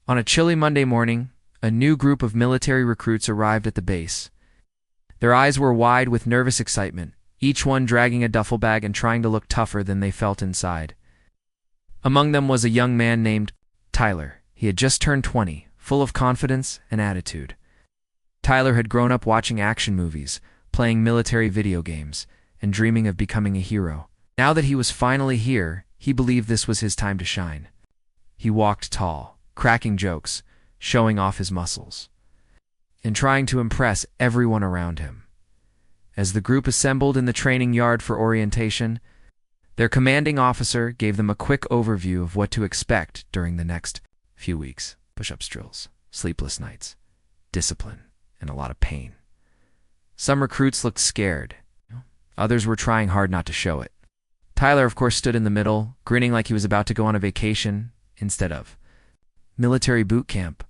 On a chilly Monday morning, a new group of military recruits arrived at the base. Their eyes were wide with nervous excitement, each one dragging a duffel bag and trying to look tougher than they felt inside. Among them was a young man named Tyler. He had just turned 20, full of confidence and attitude. Tyler had grown up watching action movies, playing military video games, and dreaming of becoming a hero. Now that he was finally here, he believed this was his time to shine. He walked tall, cracking jokes, showing off his muscles, and trying to impress everyone around him. As the group assembled in the training yard for orientation, their commanding officer gave them a quick overview of what to expect during the next few weeks. Push-ups drills, sleepless nights, discipline, and a lot of pain. Some recruits looked scared. Others were trying hard not to show it. Tyler, of course, stood in the middle, grinning like he was about to go on a vacation instead of military boot camp.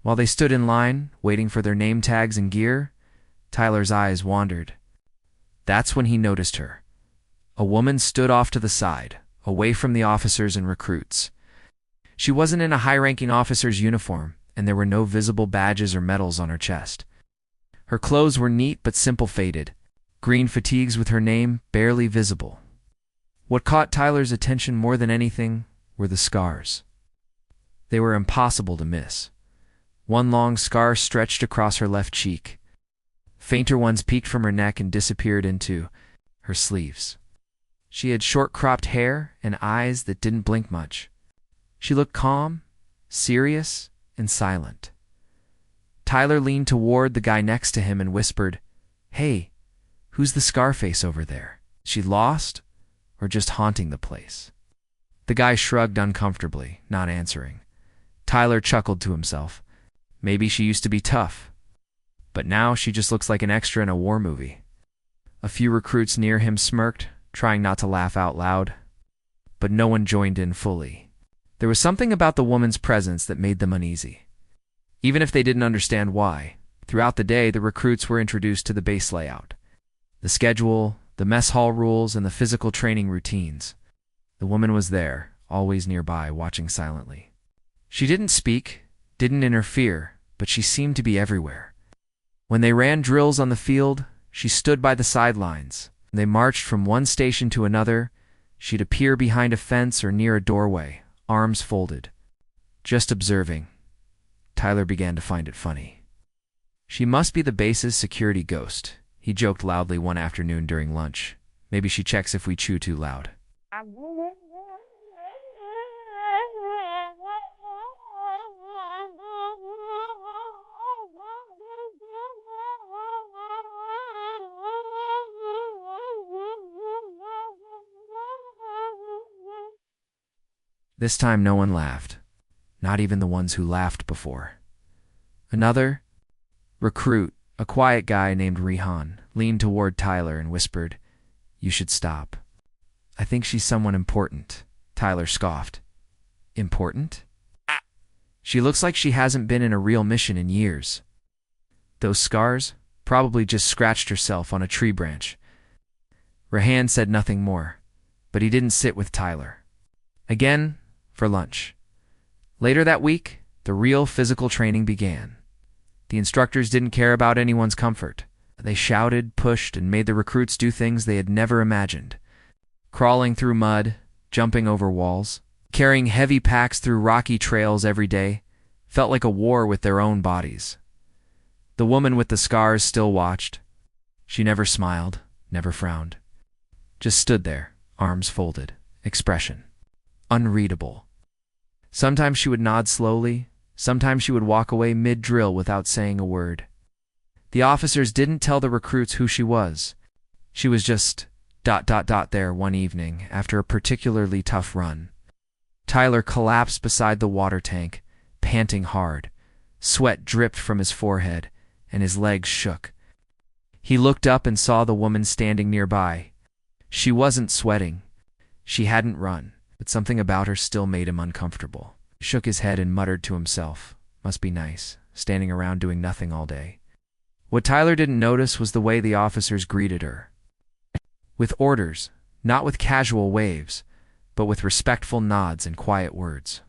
While they stood in line, waiting for their name tags and gear, Tyler's eyes wandered. That's when he noticed her. A woman stood off to the side, away from the officers and recruits. She wasn't in a high-ranking officer's uniform, and there were no visible badges or medals on her chest. Her clothes were neat but simple faded, green fatigues with her name barely visible. What caught Tyler's attention more than anything were the scars. They were impossible to miss. One long scar stretched across her left cheek. Fainter ones peeked from her neck and disappeared into her sleeves. She had short-cropped hair and eyes that didn't blink much. She looked calm, serious, and silent. Tyler leaned toward the guy next to him and whispered, "Hey, who's the Scarface over there? Is she lost or just haunting the place?" The guy shrugged uncomfortably, not answering. Tyler chuckled to himself. Maybe she used to be tough, but now she just looks like an extra in a war movie. A few recruits near him smirked, trying not to laugh out loud, but no one joined in fully. There was something about the woman's presence that made them uneasy. Even if they didn't understand why, throughout the day the recruits were introduced to the base layout, the schedule, the mess hall rules, and the physical training routines. The woman was there, always nearby, watching silently. She didn't speak, didn't interfere, but she seemed to be everywhere. When they ran drills on the field, she stood by the sidelines. When they marched from one station to another, she'd appear behind a fence or near a doorway, arms folded, just observing. Tyler began to find it funny. She must be the base's security ghost, he joked loudly one afternoon during lunch. Maybe she checks if we chew too loud. This time no one laughed, not even the ones who laughed before. Another recruit, a quiet guy named Rehan, leaned toward Tyler and whispered, "You should stop. I think she's someone important." Tyler scoffed. "Important? She looks like she hasn't been in a real mission in years. Those scars? Probably just scratched herself on a tree branch." Rehan said nothing more, but he didn't sit with Tyler. Again, for lunch. Later that week, the real physical training began. The instructors didn't care about anyone's comfort. They shouted, pushed, and made the recruits do things they had never imagined. Crawling through mud, jumping over walls, carrying heavy packs through rocky trails every day, felt like a war with their own bodies. The woman with the scars still watched. She never smiled, never frowned. Just stood there, arms folded, expression unreadable. Sometimes she would nod slowly, sometimes she would walk away mid-drill without saying a word. The officers didn't tell the recruits who she was. She was just ... there one evening after a particularly tough run. Tyler collapsed beside the water tank, panting hard. Sweat dripped from his forehead, and his legs shook. He looked up and saw the woman standing nearby. She wasn't sweating. She hadn't run, but something about her still made him uncomfortable. He shook his head and muttered to himself, "Must be nice, standing around doing nothing all day." What Tyler didn't notice was the way the officers greeted her. With orders, not with casual waves, but with respectful nods and quiet words.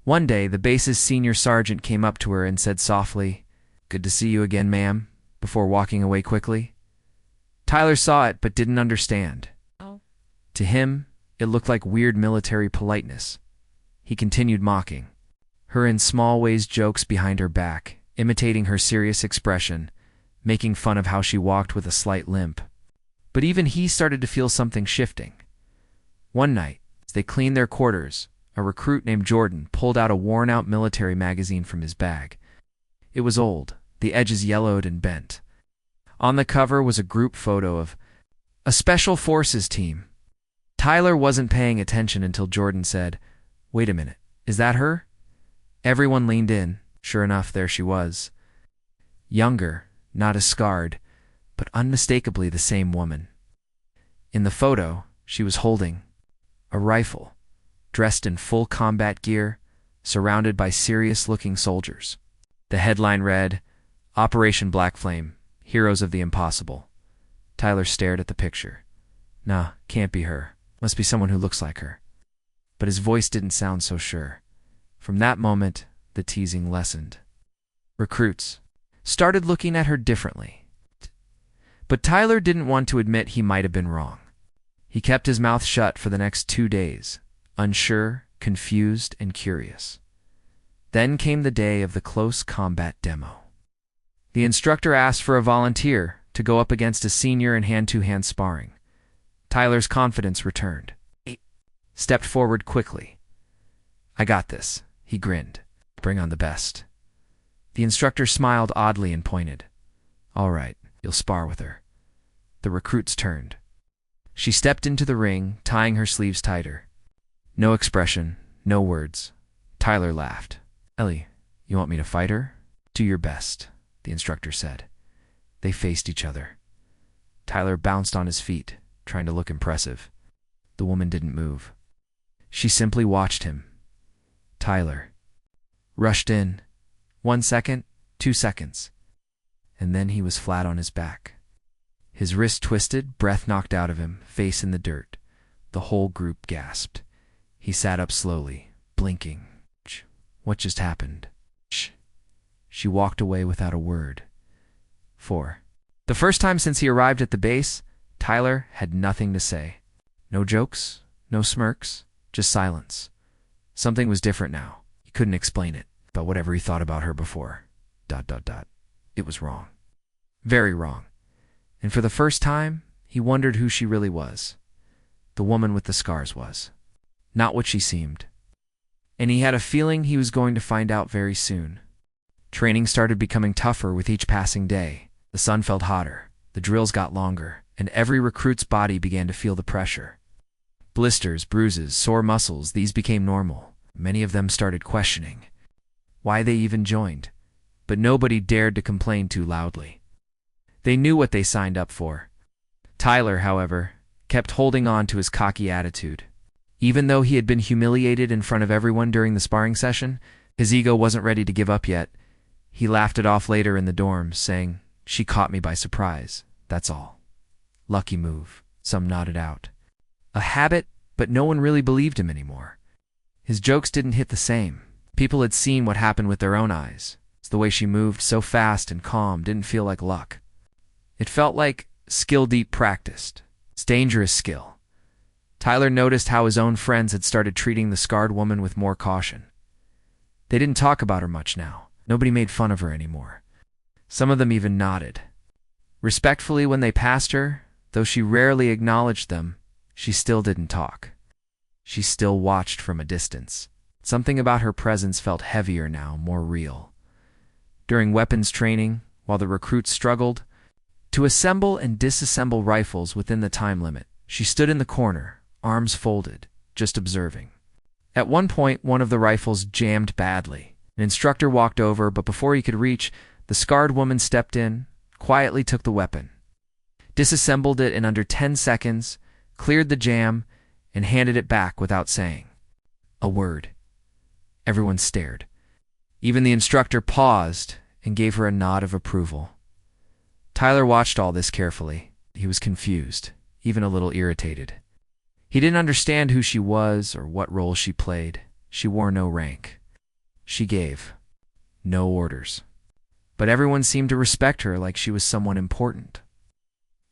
One day, the base's senior sergeant came up to her and said softly, "Good to see you again, ma'am," before walking away quickly. Tyler saw it but didn't understand. To him, it looked like weird military politeness. He continued mocking her in small ways, jokes behind her back, imitating her serious expression, making fun of how she walked with a slight limp. But even he started to feel something shifting. One night, as they cleaned their quarters, a recruit named Jordan pulled out a worn-out military magazine from his bag. It was old, the edges yellowed and bent. On the cover was a group photo of a Special Forces team. Tyler wasn't paying attention until Jordan said, "Wait a minute, is that her?" Everyone leaned in. Sure enough, there she was. Younger, not as scarred, but unmistakably the same woman. In the photo, she was holding a rifle, dressed in full combat gear, surrounded by serious-looking soldiers. The headline read, "Operation Black Flame, Heroes of the Impossible." Tyler stared at the picture. Nah, can't be her. Must be someone who looks like her. But his voice didn't sound so sure. From that moment, the teasing lessened. Recruits started looking at her differently. But Tyler didn't want to admit he might have been wrong. He kept his mouth shut for the next 2 days, unsure, confused, and curious. Then came the day of the close combat demo. The instructor asked for a volunteer to go up against a senior in hand-to-hand sparring. Tyler's confidence returned. He stepped forward quickly. "I got this," he grinned. "Bring on the best." The instructor smiled oddly and pointed. "All right, you'll spar with her." The recruits turned. She stepped into the ring, tying her sleeves tighter. No expression, no words. Tyler laughed. "Ellie, you want me to fight her?" "Do your best," the instructor said. They faced each other. Tyler bounced on his feet, trying to look impressive. The woman didn't move. She simply watched him. Tyler rushed in. 1 second, 2 seconds. And then he was flat on his back. His wrist twisted, breath knocked out of him, face in the dirt. The whole group gasped. He sat up slowly, blinking. What just happened? She walked away without a word. 4. The first time since he arrived at the base, Tyler had nothing to say. No jokes, no smirks, just silence. Something was different now. He couldn't explain it, but whatever he thought about her before, ... It was wrong. Very wrong. And for the first time, he wondered who she really was. The woman with the scars was. Not what she seemed. And he had a feeling he was going to find out very soon. Training started becoming tougher with each passing day. The sun felt hotter, the drills got longer, and every recruit's body began to feel the pressure. Blisters, bruises, sore muscles, these became normal. Many of them started questioning why they even joined, but nobody dared to complain too loudly. They knew what they signed up for. Tyler, however, kept holding on to his cocky attitude. Even though he had been humiliated in front of everyone during the sparring session, his ego wasn't ready to give up yet. He laughed it off later in the dorm, saying, "She caught me by surprise, that's all." Lucky move, some nodded out. A habit, but no one really believed him anymore. His jokes didn't hit the same. People had seen what happened with their own eyes. It's the way she moved so fast and calm didn't feel like luck. It felt like skill deep practiced. It's dangerous skill. Tyler noticed how his own friends had started treating the scarred woman with more caution. They didn't talk about her much now. Nobody made fun of her anymore. Some of them even nodded. Respectfully when they passed her, though she rarely acknowledged them, she still didn't talk. She still watched from a distance. Something about her presence felt heavier now, more real. During weapons training, while the recruits struggled to assemble and disassemble rifles within the time limit, she stood in the corner, arms folded, just observing. At one point, one of the rifles jammed badly. An instructor walked over, but before he could reach, the scarred woman stepped in, quietly took the weapon, disassembled it in under 10 seconds, cleared the jam, and handed it back without saying a word. Everyone stared. Even the instructor paused and gave her a nod of approval. Tyler watched all this carefully. He was confused, even a little irritated. He didn't understand who she was or what role she played. She wore no rank. She gave no orders. But everyone seemed to respect her like she was someone important.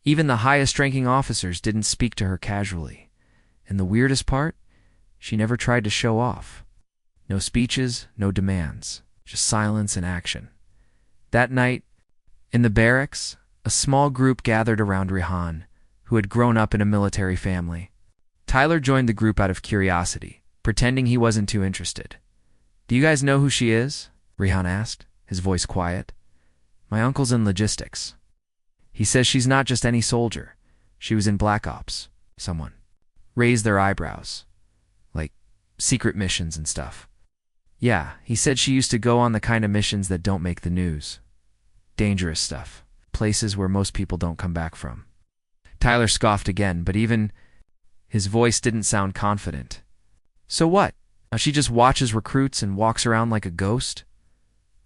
Even the highest-ranking officers didn't speak to her casually. And the weirdest part? She never tried to show off. No speeches, no demands, just silence and action. That night, in the barracks, a small group gathered around Rihan, who had grown up in a military family. Tyler joined the group out of curiosity, pretending he wasn't too interested. "Do you guys know who she is?" Rihan asked, his voice quiet. "My uncle's in logistics. He says she's not just any soldier. She was in Black Ops." Someone raised their eyebrows, like secret missions and stuff. "Yeah, he said she used to go on the kind of missions that don't make the news. Dangerous stuff. Places where most people don't come back from." Tyler scoffed again, but even his voice didn't sound confident. "So what? Now she just watches recruits and walks around like a ghost?"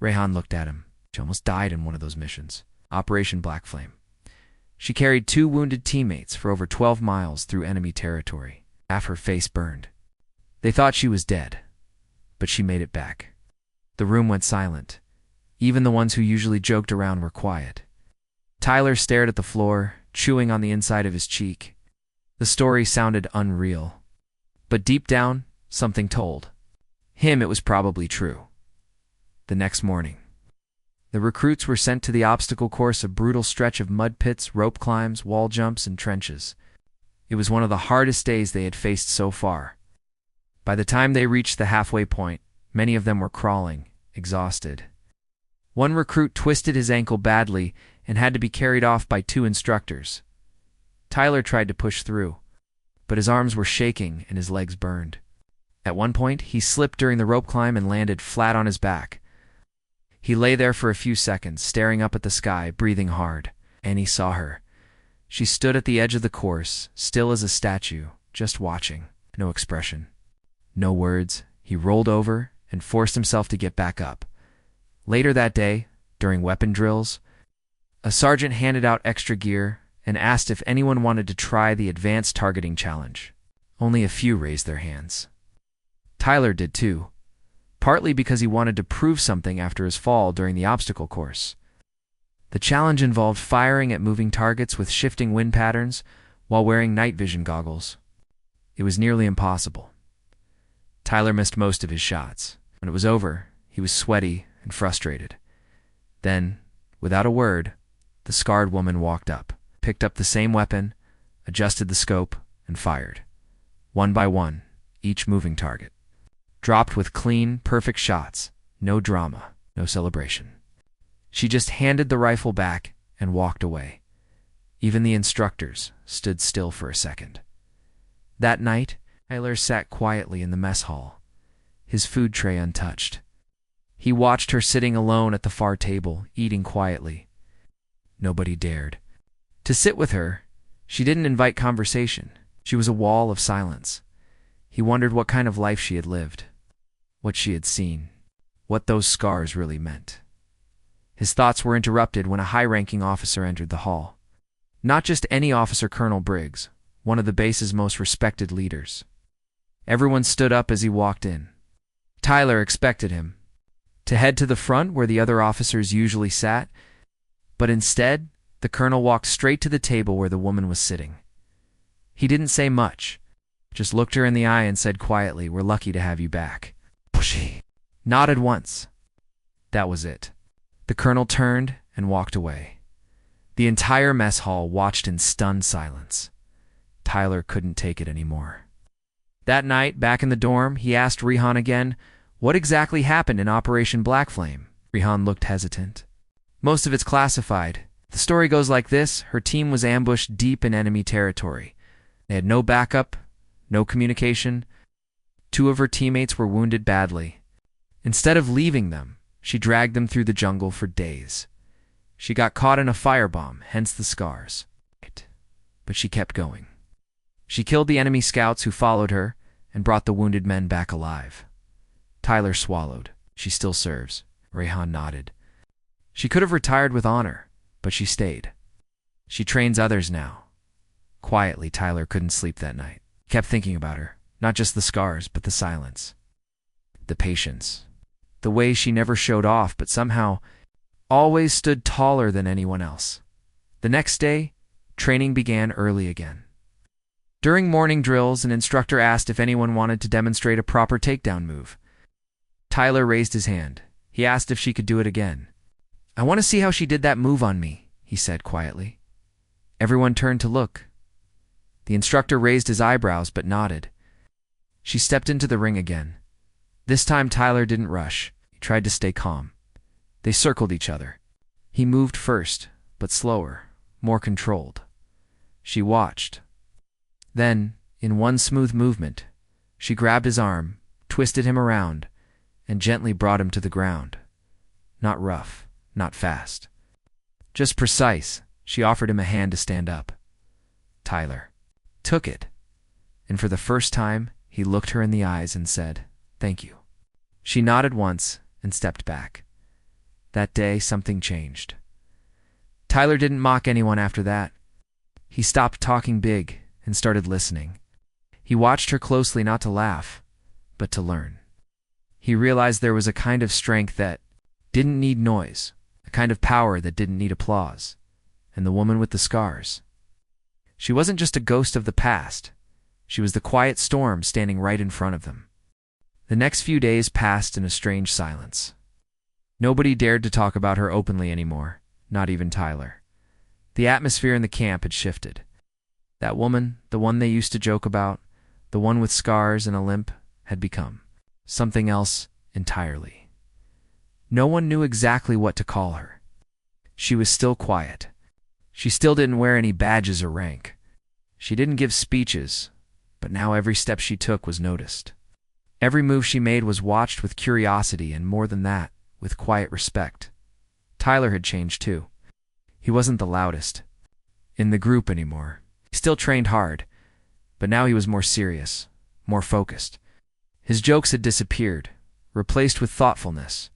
Rihan looked at him. "She almost died in one of those missions. Operation Black Flame. She carried 2 wounded teammates for over 12 miles through enemy territory. Half her face burned. They thought she was dead, but she made it back." The room went silent. Even the ones who usually joked around were quiet. Tyler stared at the floor, chewing on the inside of his cheek. The story sounded unreal. But deep down, something told him it was probably true. The next morning, the recruits were sent to the obstacle course, a brutal stretch of mud pits, rope climbs, wall jumps, and trenches. It was one of the hardest days they had faced so far. By the time they reached the halfway point, many of them were crawling, exhausted. One recruit twisted his ankle badly and had to be carried off by 2 instructors. Tyler tried to push through, but his arms were shaking and his legs burned. At one point, he slipped during the rope climb and landed flat on his back. He lay there for a few seconds, staring up at the sky, breathing hard. Annie saw her. She stood at the edge of the course, still as a statue, just watching. No expression. No words. He rolled over and forced himself to get back up. Later that day, during weapon drills, a sergeant handed out extra gear and asked if anyone wanted to try the advanced targeting challenge. Only a few raised their hands. Tyler did too, partly because he wanted to prove something after his fall during the obstacle course. The challenge involved firing at moving targets with shifting wind patterns while wearing night vision goggles. It was nearly impossible. Tyler missed most of his shots. When it was over, he was sweaty and frustrated. Then, without a word, the scarred woman walked up, picked up the same weapon, adjusted the scope, and fired. One by one, each moving target. Dropped with clean, perfect shots. No drama, no celebration. She just handed the rifle back and walked away. Even the instructors stood still for a second. That night, Tyler sat quietly in the mess hall, his food tray untouched. He watched her sitting alone at the far table, eating quietly. Nobody dared to sit with her. She didn't invite conversation. She was a wall of silence. He wondered what kind of life she had lived, what she had seen, what those scars really meant. His thoughts were interrupted when a high-ranking officer entered the hall. Not just any officer, Colonel Briggs, one of the base's most respected leaders. Everyone stood up as he walked in. Tyler expected him to head to the front where the other officers usually sat, but instead, the colonel walked straight to the table where the woman was sitting. He didn't say much, just looked her in the eye and said quietly, "We're lucky to have you back." She nodded once. That was it. The colonel turned and walked away. The entire mess hall watched in stunned silence. Tyler couldn't take it anymore. That night, back in the dorm, he asked Rihan again, what exactly happened in Operation Black Flame? Rihan looked hesitant. "Most of it's classified. The story goes like this: her team was ambushed deep in enemy territory. They had no backup, no communication. 2 of her teammates were wounded badly. Instead of leaving them, she dragged them through the jungle for days. She got caught in a firebomb, hence the scars. But she kept going. She killed the enemy scouts who followed her and brought the wounded men back alive." Tyler swallowed. "She still serves." Rihan nodded. "She could have retired with honor, but she stayed. She trains others now." Quietly, Tyler couldn't sleep that night. He kept thinking about her, not just the scars, but the silence, the patience, the way she never showed off but somehow always stood taller than anyone else. The next day, training began early again. During morning drills, an instructor asked if anyone wanted to demonstrate a proper takedown move. Tyler raised his hand. He asked if she could do it again. "I want to see how she did that move on me," he said quietly. Everyone turned to look. The instructor raised his eyebrows but nodded. She stepped into the ring again. This time Tyler didn't rush. He tried to stay calm. They circled each other. He moved first, but slower, more controlled. She watched. Then, in one smooth movement, she grabbed his arm, twisted him around, and gently brought him to the ground. Not rough, not fast. Just precise. She offered him a hand to stand up. Tyler took it, and for the first time, he looked her in the eyes and said, "Thank you." She nodded once and stepped back. That day, something changed. Tyler didn't mock anyone after that. He stopped talking big and started listening. He watched her closely, not to laugh, but to learn. He realized there was a kind of strength that didn't need noise, a kind of power that didn't need applause. And the woman with the scars. She wasn't just a ghost of the past. She was the quiet storm standing right in front of them. The next few days passed in a strange silence. Nobody dared to talk about her openly anymore, not even Tyler. The atmosphere in the camp had shifted. That woman, the one they used to joke about, the one with scars and a limp, had become something else entirely. No one knew exactly what to call her. She was still quiet. She still didn't wear any badges or rank. She didn't give speeches, but now every step she took was noticed. Every move she made was watched with curiosity and, more than that, with quiet respect. Tyler had changed too. He wasn't the loudest in the group anymore. He still trained hard, but now he was more serious, more focused. His jokes had disappeared, replaced with thoughtfulness.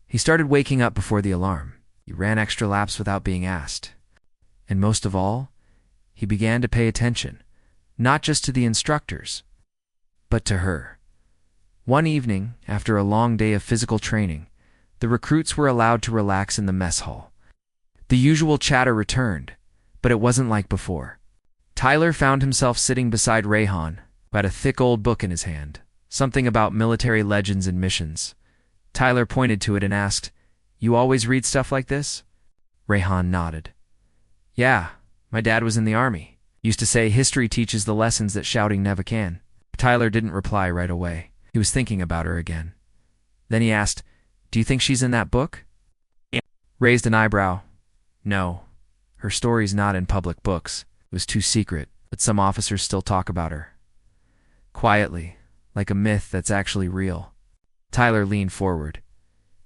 He started waking up before the alarm. He ran extra laps without being asked. And most of all, he began to pay attention, not just to the instructors, but to her. One evening, after a long day of physical training, the recruits were allowed to relax in the mess hall. The usual chatter returned, but it wasn't like before. Tyler found himself sitting beside Rayhan, who had a thick old book in his hand, something about military legends and missions. Tyler pointed to it and asked, "You always read stuff like this?" Rayhan nodded. "Yeah, my dad was in the army. Used to say history teaches the lessons that shouting never can." Tyler didn't reply right away. He was thinking about her again. Then he asked, "Do you think she's in that book?" Raised an eyebrow. "No, her story's not in public books. It was too secret, but some officers still talk about her. Quietly, like a myth that's actually real." Tyler leaned forward.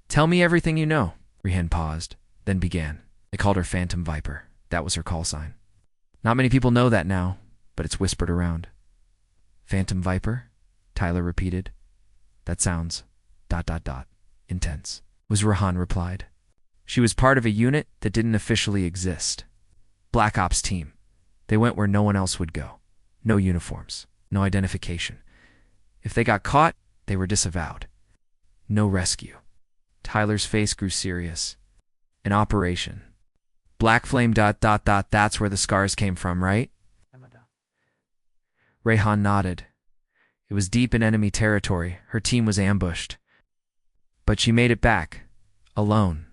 "Tell me everything you know." Rayhan paused, then began. They called her Phantom Viper. That was her call sign. Not many people know that now, but it's whispered around. "Phantom Viper?" Tyler repeated. "That sounds... intense," was Rayhan replied. "She was part of a unit that didn't officially exist. Black Ops team. They went where no one else would go. No uniforms, no identification. If they got caught, they were disavowed. No rescue." Tyler's face grew serious. "An operation. Black Flame... that's where the scars came from, right?" Rayhan nodded. It was deep in enemy territory. Her team was ambushed. But she made it back, alone,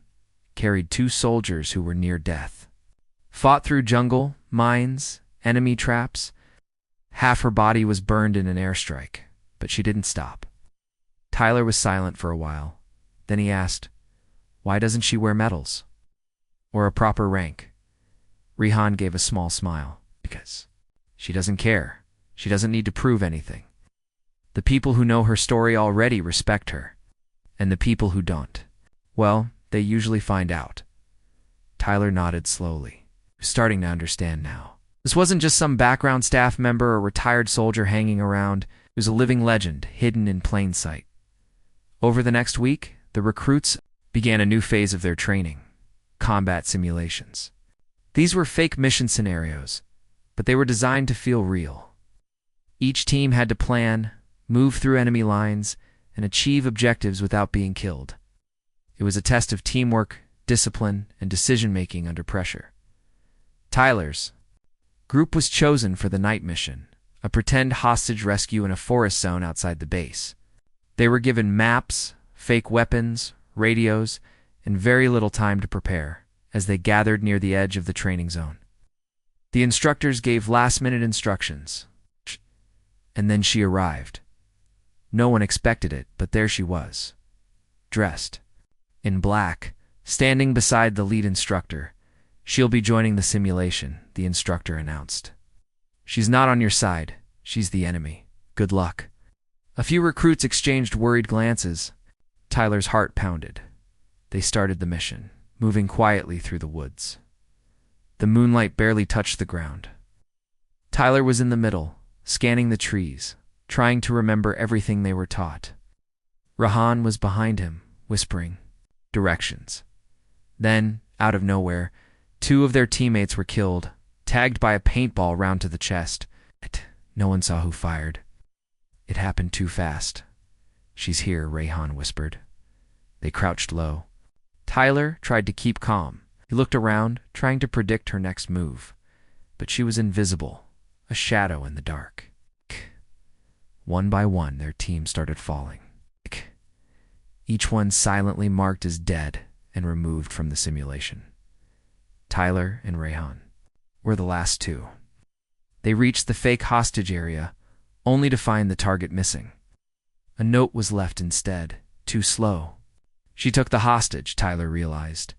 carried 2 soldiers who were near death. Fought through jungle, mines, enemy traps. Half her body was burned in an airstrike, but she didn't stop. Tyler was silent for a while. Then he asked, "Why doesn't she wear medals? Or a proper rank?" Rayhan gave a small smile. "Because she doesn't care. She doesn't need to prove anything. The people who know her story already respect her. And the people who don't, well, they usually find out." Tyler nodded slowly, starting to understand now. This wasn't just some background staff member or retired soldier hanging around. It was a living legend, hidden in plain sight. Over the next week, the recruits began a new phase of their training: combat simulations. These were fake mission scenarios, but they were designed to feel real. Each team had to plan, move through enemy lines, and achieve objectives without being killed. It was a test of teamwork, discipline, and decision-making under pressure. Tyler's group was chosen for the night mission, a pretend hostage rescue in a forest zone outside the base. They were given maps, fake weapons, radios, and very little time to prepare as they gathered near the edge of the training zone. The instructors gave last-minute instructions, and then she arrived. No one expected it, but there she was, dressed in black, standing beside the lead instructor. "She'll be joining the simulation," the instructor announced. "She's not on your side. She's the enemy. Good luck." A few recruits exchanged worried glances. Tyler's heart pounded. They started the mission, moving quietly through the woods. The moonlight barely touched the ground. Tyler was in the middle, scanning the trees, trying to remember everything they were taught. Rahan was behind him, whispering directions. Then, out of nowhere, 2 of their teammates were killed, tagged by a paintball round to the chest. No one saw who fired. "It happened too fast." "She's here," Rahan whispered. They crouched low. Tyler tried to keep calm. He looked around, trying to predict her next move. But she was invisible, a shadow in the dark. One by one, their team started falling. Each one silently marked as dead and removed from the simulation. Tyler and Rahan were the last 2. They reached the fake hostage area, only to find the target missing. A note was left instead, too slow. She took the hostage, Tyler realized,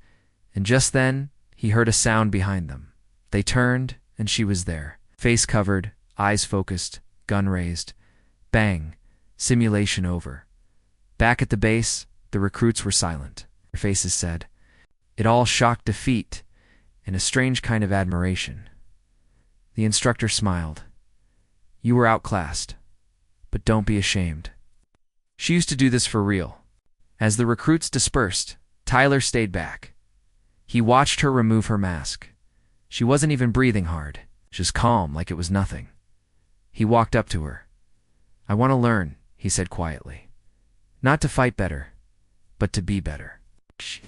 and just then he heard a sound behind them. They turned, and she was there, face covered, eyes focused, gun raised. Bang! Simulation over. Back at the base, the recruits were silent. Their faces said, it all shocked defeat and a strange kind of admiration. The instructor smiled. "You were outclassed, but don't be ashamed." She used to do this for real. As the recruits dispersed, Tyler stayed back. He watched her remove her mask. She wasn't even breathing hard, just calm like it was nothing. He walked up to her. "I want to learn," he said quietly. "Not to fight better, but to be better." She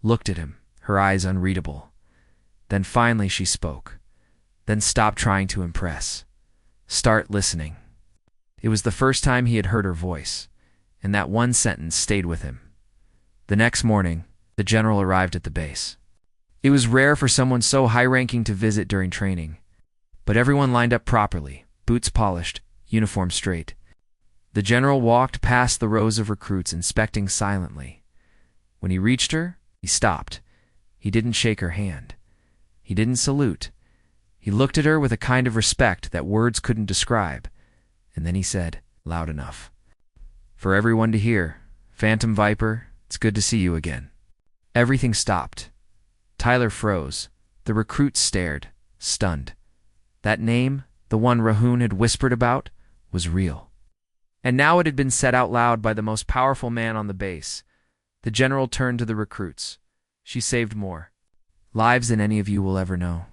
looked at him, her eyes unreadable. Then finally she spoke. "Then stop trying to impress. Start listening." It was the first time he had heard her voice, and that one sentence stayed with him. The next morning, the general arrived at the base. It was rare for someone so high-ranking to visit during training, but everyone lined up properly, boots polished, uniform straight. The general walked past the rows of recruits, inspecting silently. When he reached her, he stopped. He didn't shake her hand. He didn't salute. He looked at her with a kind of respect that words couldn't describe, and then he said, loud enough, "For everyone to hear, Phantom Viper, it's good to see you again." Everything stopped. Tyler froze. The recruits stared, stunned. That name, the one Rahun had whispered about, was real. And now it had been said out loud by the most powerful man on the base. The general turned to the recruits. "She saved more lives than any of you will ever know.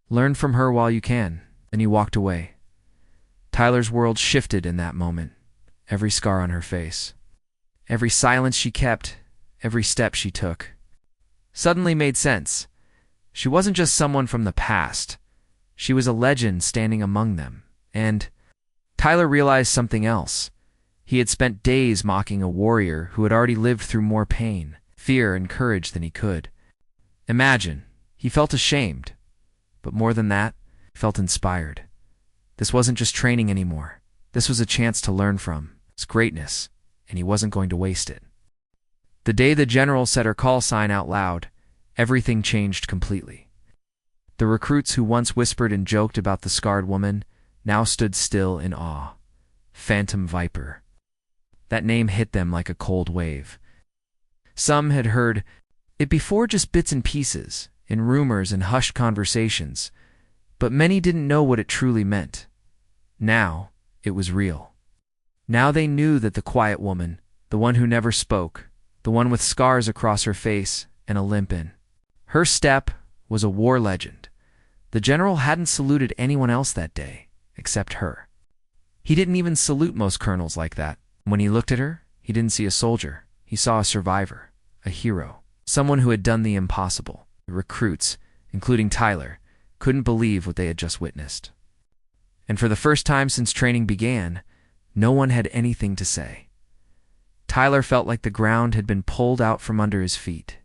Learn from her while you can." Then he walked away. Tyler's world shifted in that moment. Every scar on her face, every silence she kept, every step she took, suddenly made sense. She wasn't just someone from the past. She was a legend standing among them. And Tyler realized something else. He had spent days mocking a warrior who had already lived through more pain, fear, and courage than he could imagine. He felt ashamed, but more than that, he felt inspired. This wasn't just training anymore. This was a chance to learn from his greatness, and he wasn't going to waste it. The day the general said her call sign out loud, everything changed completely. The recruits who once whispered and joked about the scarred woman now stood still in awe. Phantom Viper. That name hit them like a cold wave. Some had heard it before, just bits and pieces, in rumors and hushed conversations, but many didn't know what it truly meant. Now, it was real. Now they knew that the quiet woman, the one who never spoke, the one with scars across her face and a limp in her step, was a war legend. The general hadn't saluted anyone else that day, except her. He didn't even salute most colonels like that. When he looked at her, he didn't see a soldier. He saw a survivor, a hero, someone who had done the impossible. The recruits, including Tyler, couldn't believe what they had just witnessed. And for the first time since training began, no one had anything to say. Tyler felt like the ground had been pulled out from under his feet.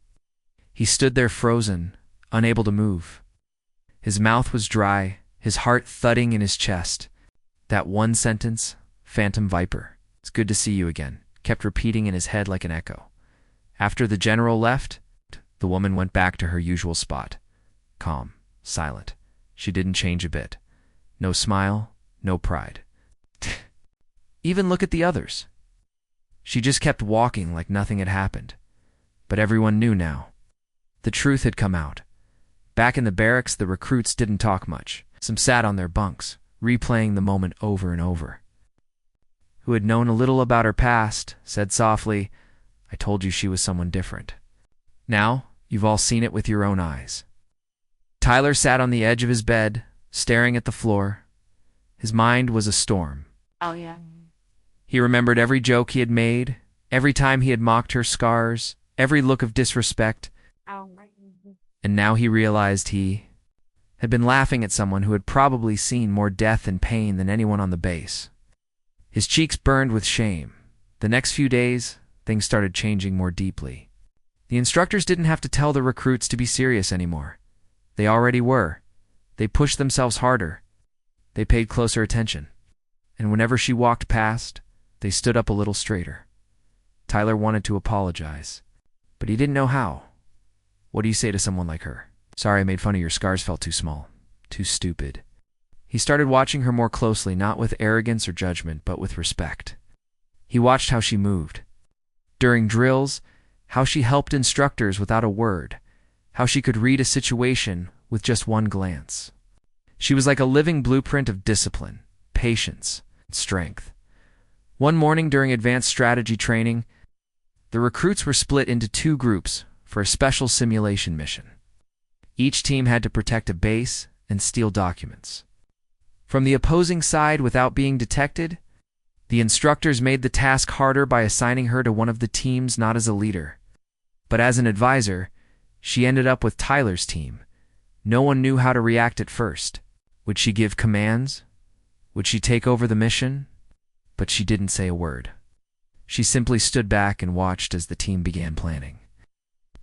He stood there frozen, unable to move. His mouth was dry, his heart thudding in his chest. That one sentence, "Phantom Viper, it's good to see you again," kept repeating in his head like an echo. After the general left, the woman went back to her usual spot. Calm, silent. She didn't change a bit. No smile, no pride. Even look at the others. She just kept walking like nothing had happened. But everyone knew now. The truth had come out. Back in the barracks, the recruits didn't talk much. Some sat on their bunks, replaying the moment over and over. Who had known a little about her past, said softly, "I told you she was someone different." Now, you've all seen it with your own eyes. Tyler sat on the edge of his bed, staring at the floor. His mind was a storm. Oh, yeah. He remembered every joke he had made, every time he had mocked her scars, every look of disrespect, and now he realized he had been laughing at someone who had probably seen more death and pain than anyone on the base. His cheeks burned with shame. The next few days, things started changing more deeply. The instructors didn't have to tell the recruits to be serious anymore. They already were. They pushed themselves harder. They paid closer attention. And whenever she walked past, they stood up a little straighter. Tyler wanted to apologize, but he didn't know how. What do you say to someone like her? "Sorry I made fun of your scars, felt too small. Too stupid." He started watching her more closely, not with arrogance or judgment, but with respect. He watched how she moved. During drills, how she helped instructors without a word, how she could read a situation with just one glance. She was like a living blueprint of discipline, patience, and strength. One morning during advanced strategy training, the recruits were split into two groups for a special simulation mission. Each team had to protect a base and steal documents. From the opposing side without being detected, the instructors made the task harder by assigning her to one of the teams not as a leader, but as an advisor. She ended up with Tyler's team. No one knew how to react at first. Would she give commands? Would she take over the mission? But she didn't say a word. She simply stood back and watched as the team began planning.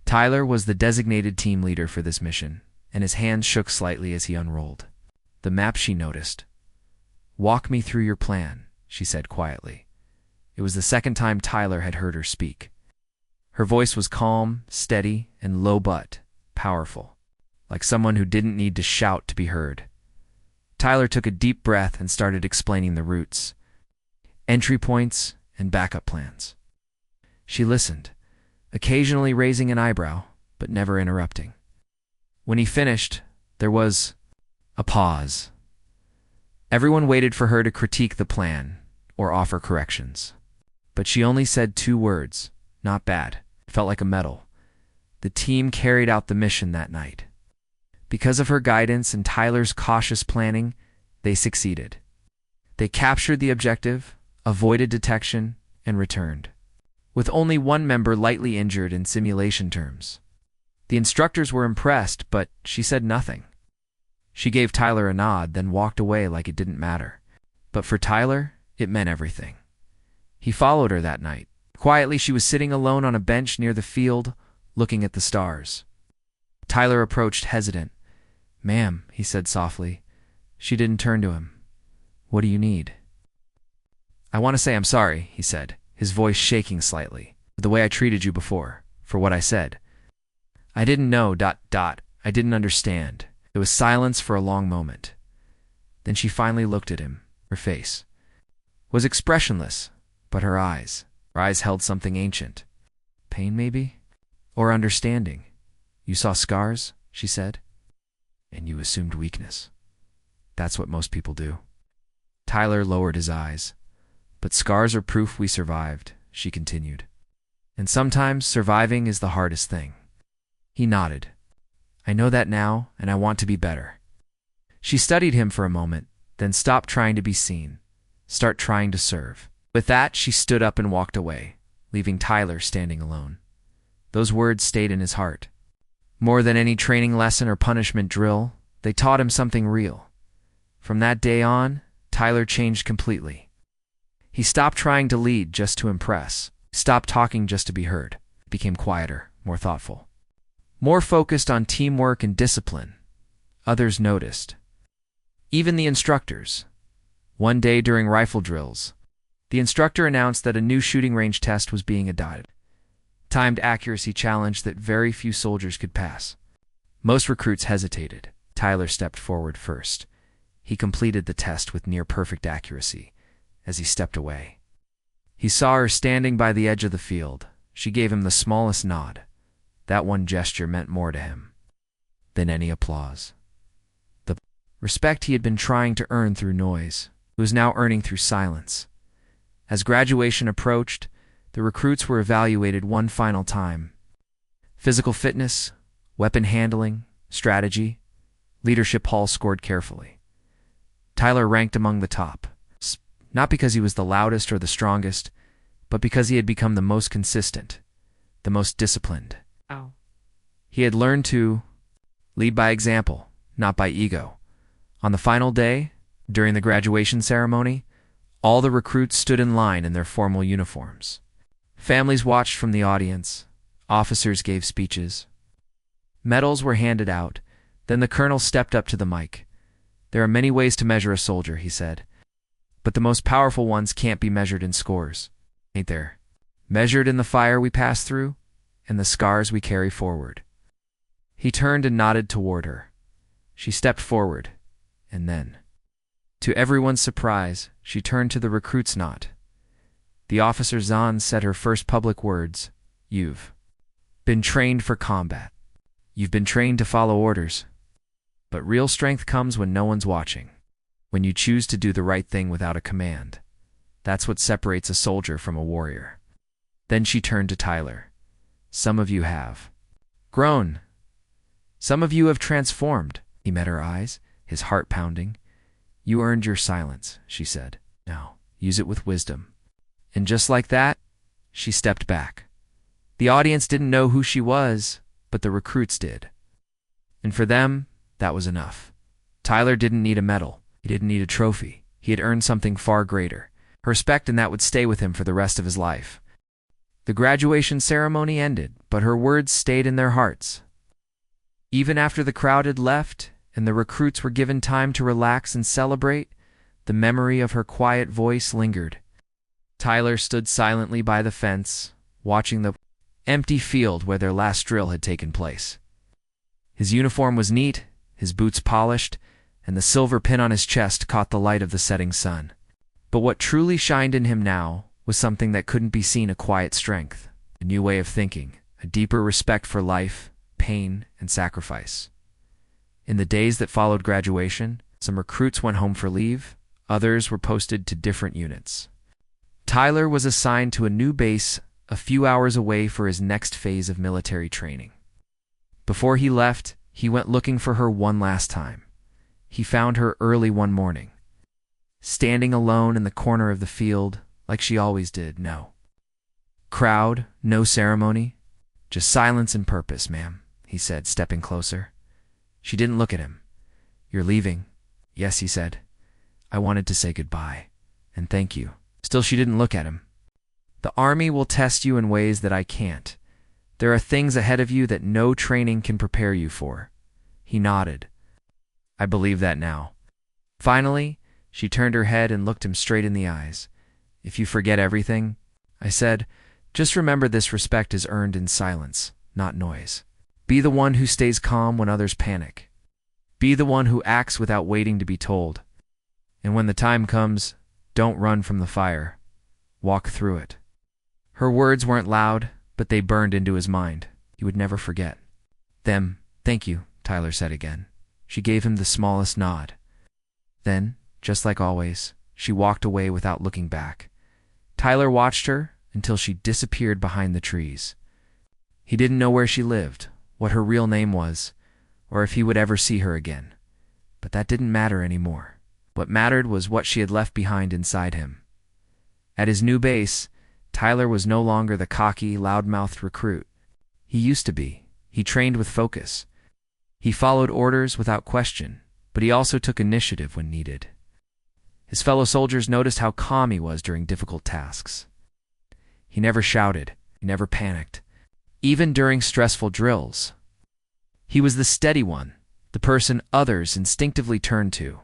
Tyler was the designated team leader for this mission, and his hands shook slightly as he unrolled the map she noticed. "Walk me through your plan," she said quietly. It was the second time Tyler had heard her speak. Her voice was calm, steady, and low but powerful, like someone who didn't need to shout to be heard. Tyler took a deep breath and started explaining the routes, entry points, and backup plans. She listened, occasionally raising an eyebrow, but never interrupting. When he finished, there was a pause. Everyone waited for her to critique the plan or offer corrections. But she only said two words, "Not bad." It felt like a medal. The team carried out the mission that night. Because of her guidance and Tyler's cautious planning, they succeeded. They captured the objective, avoided detection, and returned, with only one member lightly injured in simulation terms. The instructors were impressed, but she said nothing. She gave Tyler a nod, then walked away like it didn't matter. But for Tyler, it meant everything. He followed her that night. Quietly, she was sitting alone on a bench near the field, looking at the stars. Tyler approached, hesitant. "Ma'am," he said softly. She didn't turn to him. "What do you need?" "I want to say I'm sorry," he said, his voice shaking slightly, "for the way I treated you before, for what I said. I didn't know, I didn't understand." There was silence for a long moment. Then she finally looked at him. Her face was expressionless, but her eyes held something ancient. "Pain, maybe? Or understanding. You saw scars," she said, "and you assumed weakness. That's what most people do." Tyler lowered his eyes. "But scars are proof we survived," she continued. "And sometimes surviving is the hardest thing." He nodded. "I know that now, and I want to be better." She studied him for a moment, then stopped trying to be seen. Start trying to serve. With that, she stood up and walked away, leaving Tyler standing alone. Those words stayed in his heart. More than any training lesson or punishment drill, they taught him something real. From that day on, Tyler changed completely. He stopped trying to lead just to impress, stopped talking just to be heard, became quieter, more thoughtful, more focused on teamwork and discipline. Others noticed. Even the instructors. One day during rifle drills, the instructor announced that a new shooting range test was being adopted. Timed accuracy challenge that very few soldiers could pass. Most recruits hesitated. Tyler stepped forward first. He completed the test with near-perfect accuracy. As he stepped away, he saw her standing by the edge of the field. She gave him the smallest nod. That one gesture meant more to him than any applause. The respect he had been trying to earn through noise, he was now earning through silence. As graduation approached, the recruits were evaluated one final time. Physical fitness, weapon handling, strategy, leadership all scored carefully. Tyler ranked among the top, not because he was the loudest or the strongest, but because he had become the most consistent, the most disciplined. He had learned to lead by example, not by ego. On the final day, during the graduation ceremony, all the recruits stood in line in their formal uniforms. Families watched from the audience. Officers gave speeches. Medals were handed out. Then the colonel stepped up to the mic. "There are many ways to measure a soldier," he said. "But the most powerful ones can't be measured in scores, ain't there? Measured in the fire we pass through and the scars we carry forward." He turned and nodded toward her. She stepped forward, and then, to everyone's surprise, she turned to the recruit's nod. The officer Zahn said her first public words, "You've been trained for combat. You've been trained to follow orders. But real strength comes when no one's watching. When you choose to do the right thing without a command. That's what separates a soldier from a warrior." Then she turned to Tyler. "Some of you have grown. Some of you have transformed." He met her eyes, his heart pounding. "You earned your silence," she said. "Now, use it with wisdom." And just like that, she stepped back. The audience didn't know who she was, but the recruits did. And for them, that was enough. Tyler didn't need a medal. He didn't need a trophy. He had earned something far greater. Her respect, and that would stay with him for the rest of his life. The graduation ceremony ended, but her words stayed in their hearts. Even after the crowd had left, and the recruits were given time to relax and celebrate, the memory of her quiet voice lingered. Tyler stood silently by the fence, watching the empty field where their last drill had taken place. His uniform was neat, his boots polished, and the silver pin on his chest caught the light of the setting sun. But what truly shined in him now was something that couldn't be seen: a quiet strength, a new way of thinking, a deeper respect for life, pain, and sacrifice. In the days that followed graduation, some recruits went home for leave, others were posted to different units. Tyler was assigned to a new base a few hours away for his next phase of military training. Before he left, he went looking for her one last time. He found her early one morning, standing alone in the corner of the field, like she always did. No crowd, no ceremony, just silence and purpose, "Ma'am," he said, stepping closer. She didn't look at him. "You're leaving?" "Yes," he said. "I wanted to say goodbye and thank you." Still, she didn't look at him. "The Army will test you in ways that I can't. There are things ahead of you that no training can prepare you for." He nodded. "I believe that now." Finally, she turned her head and looked him straight in the eyes. "If you forget everything," I said, "just remember this: respect is earned in silence, not noise. Be the one who stays calm when others panic. Be the one who acts without waiting to be told. And when the time comes, don't run from the fire. Walk through it." Her words weren't loud, but they burned into his mind. He would never forget them. "Thank you," Tyler said again. She gave him the smallest nod. Then, just like always, she walked away without looking back. Tyler watched her until she disappeared behind the trees. He didn't know where she lived, what her real name was, or if he would ever see her again. But that didn't matter anymore. What mattered was what she had left behind inside him. At his new base, Tyler was no longer the cocky, loudmouthed recruit he used to be. He trained with focus. He followed orders without question, but he also took initiative when needed. His fellow soldiers noticed how calm he was during difficult tasks. He never shouted, he never panicked, even during stressful drills. He was the steady one, the person others instinctively turned to.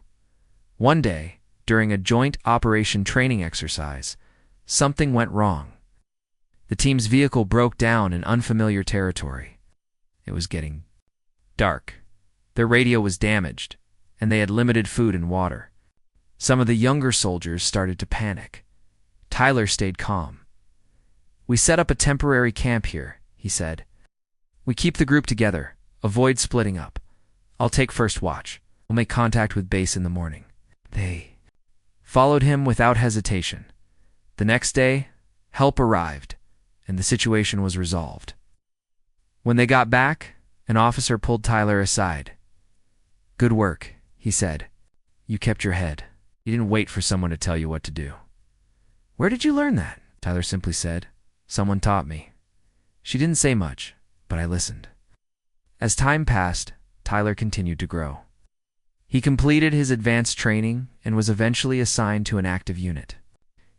One day, during a joint operation training exercise, something went wrong. The team's vehicle broke down in unfamiliar territory. It was getting dark. Their radio was damaged, and they had limited food and water. Some of the younger soldiers started to panic. Tyler stayed calm. "We set up a temporary camp here," he said. "We keep the group together, avoid splitting up. I'll take first watch. We'll make contact with base in the morning." They followed him without hesitation. The next day, help arrived, and the situation was resolved. When they got back, an officer pulled Tyler aside. "Good work," he said. "You kept your head. You didn't wait for someone to tell you what to do." "Where did you learn that?" Tyler simply said. "Someone taught me." She didn't say much, but I listened. As time passed, Tyler continued to grow. He completed his advanced training and was eventually assigned to an active unit.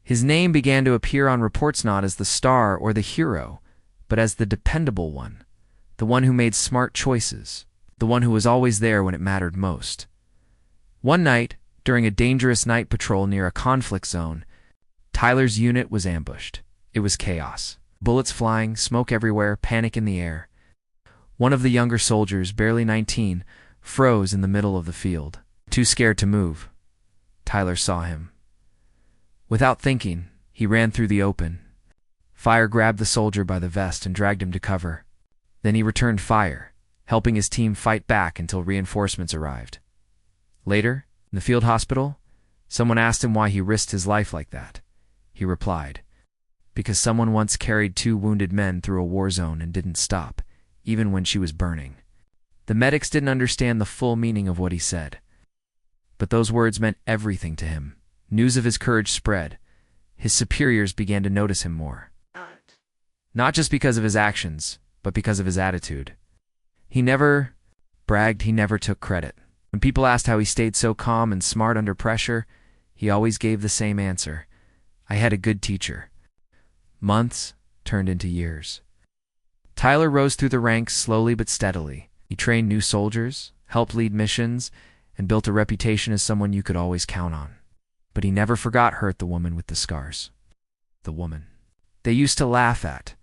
His name began to appear on reports not as the star or the hero, but as the dependable one, the one who made smart choices, the one who was always there when it mattered most. One night, during a dangerous night patrol near a conflict zone, Tyler's unit was ambushed. It was chaos. Bullets flying, smoke everywhere, panic in the air. One of the younger soldiers, barely 19, froze in the middle of the field, too scared to move. Tyler saw him. Without thinking, he ran through the open. Fire grabbed the soldier by the vest and dragged him to cover. Then he returned fire, helping his team fight back until reinforcements arrived. Later, in the field hospital, someone asked him why he risked his life like that. He replied, "Because someone once carried 2 wounded men through a war zone and didn't stop, even when she was burning." The medics didn't understand the full meaning of what he said. But those words meant everything to him. News of his courage spread. His superiors began to notice him more. Not just because of his actions, but because of his attitude. He never bragged, he never took credit. When people asked how he stayed so calm and smart under pressure, he always gave the same answer: "I had a good teacher." Months turned into years. Tyler rose through the ranks slowly but steadily. He trained new soldiers, helped lead missions, and built a reputation as someone you could always count on. But he never forgot Hurt, the woman with the scars. The woman they used to laugh at.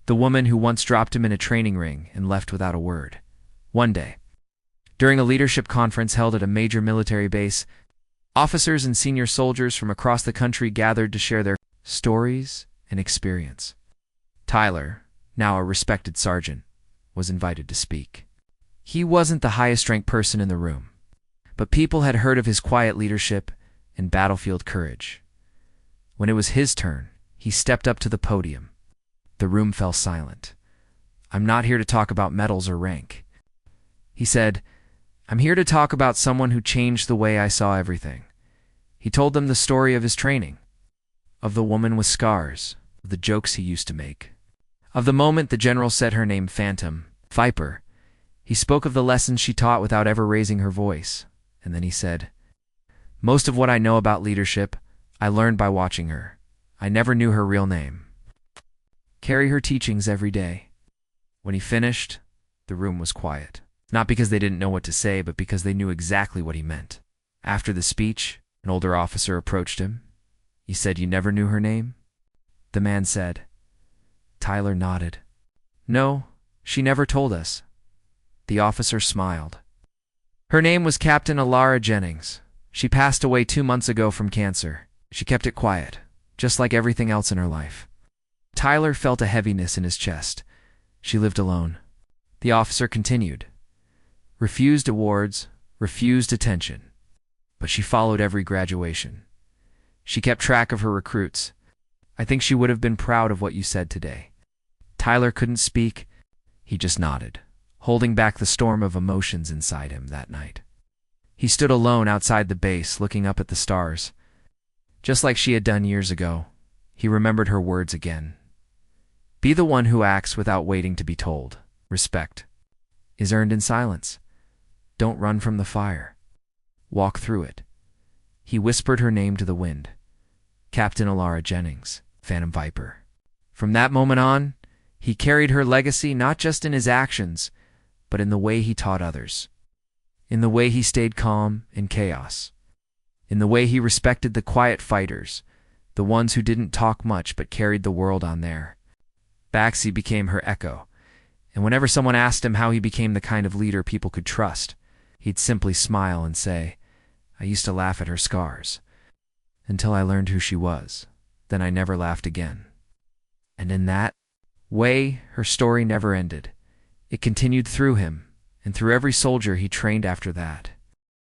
The woman who once dropped him in a training ring and left without a word. One day, during a leadership conference held at a major military base, officers and senior soldiers from across the country gathered to share their stories and experience. Tyler, now a respected sergeant, was invited to speak. He wasn't the highest-ranked person in the room, but people had heard of his quiet leadership and battlefield courage. When it was his turn, he stepped up to the podium. The room fell silent. "I'm not here to talk about medals or rank," he said. "I'm here to talk about someone who changed the way I saw everything." He told them the story of his training, of the woman with scars, of the jokes he used to make, of the moment the general said her name, Phantom, Viper. He spoke of the lessons she taught without ever raising her voice, and then he said, "Most of what I know about leadership, I learned by watching her. I never knew her real name. Carry her teachings every day." When he finished, the room was quiet. Not because they didn't know what to say, but because they knew exactly what he meant. After the speech, an older officer approached him. "You said you never knew her name?" The man said. Tyler nodded. "No, she never told us." The officer smiled. "Her name was Captain Alara Jennings. She passed away 2 months ago from cancer. She kept it quiet, just like everything else in her life." Tyler felt a heaviness in his chest. She lived alone. The officer continued. "Refused awards, refused attention. But she followed every graduation. She kept track of her recruits. I think she would have been proud of what you said today." Tyler couldn't speak. He just nodded, holding back the storm of emotions inside him that night. He stood alone outside the base, looking up at the stars. Just like she had done years ago, he remembered her words again. Be the one who acts without waiting to be told. Respect is earned in silence. Don't run from the fire. Walk through it. He whispered her name to the wind. Captain Alara Jennings, Phantom Viper. From that moment on, he carried her legacy not just in his actions, but in the way he taught others. In the way he stayed calm in chaos. In the way he respected the quiet fighters, the ones who didn't talk much but carried the world on their backs. He became her echo, and whenever someone asked him how he became the kind of leader people could trust, he'd simply smile and say, I used to laugh at her scars, until I learned who she was. Then I never laughed again. And in that way, her story never ended. It continued through him, and through every soldier he trained after that.